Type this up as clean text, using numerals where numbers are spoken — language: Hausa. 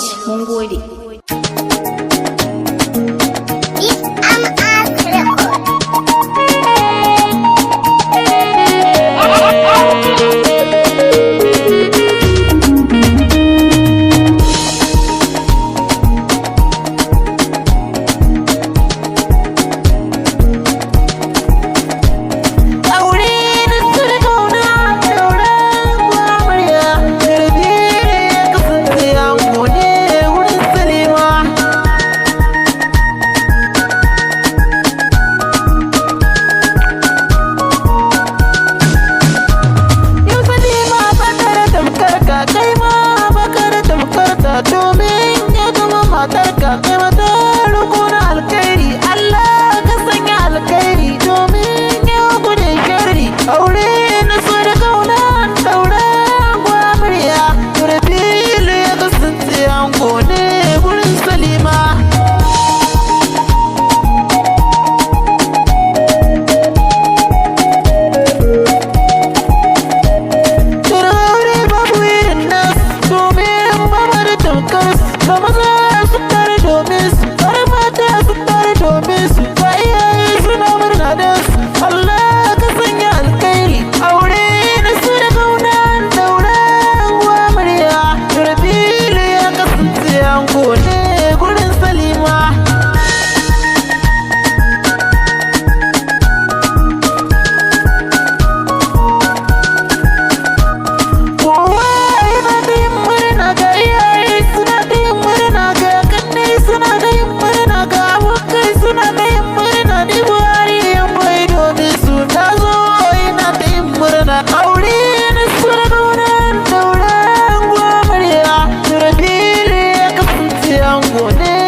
Lodge. Mun gode. Domin ya zama matarka kai mata rukuna alkhairi, Allah ka sanya alkhairi domin ya gudun sharri. Aure na so da kauna daura gwamriya, Rabilu ya kasance ango ne gurin Salima. Da maza su tare domin su, har mata su tare domin su, ba iyaye suna murna da su. Allah ka sanya alkhairi, aure na su da kauna daura gwamriya, Rabilu ya kasance ango ne gurin Salima. Aure na sura kaunan dauran gwamriya, Rabilu ya kasance ango ne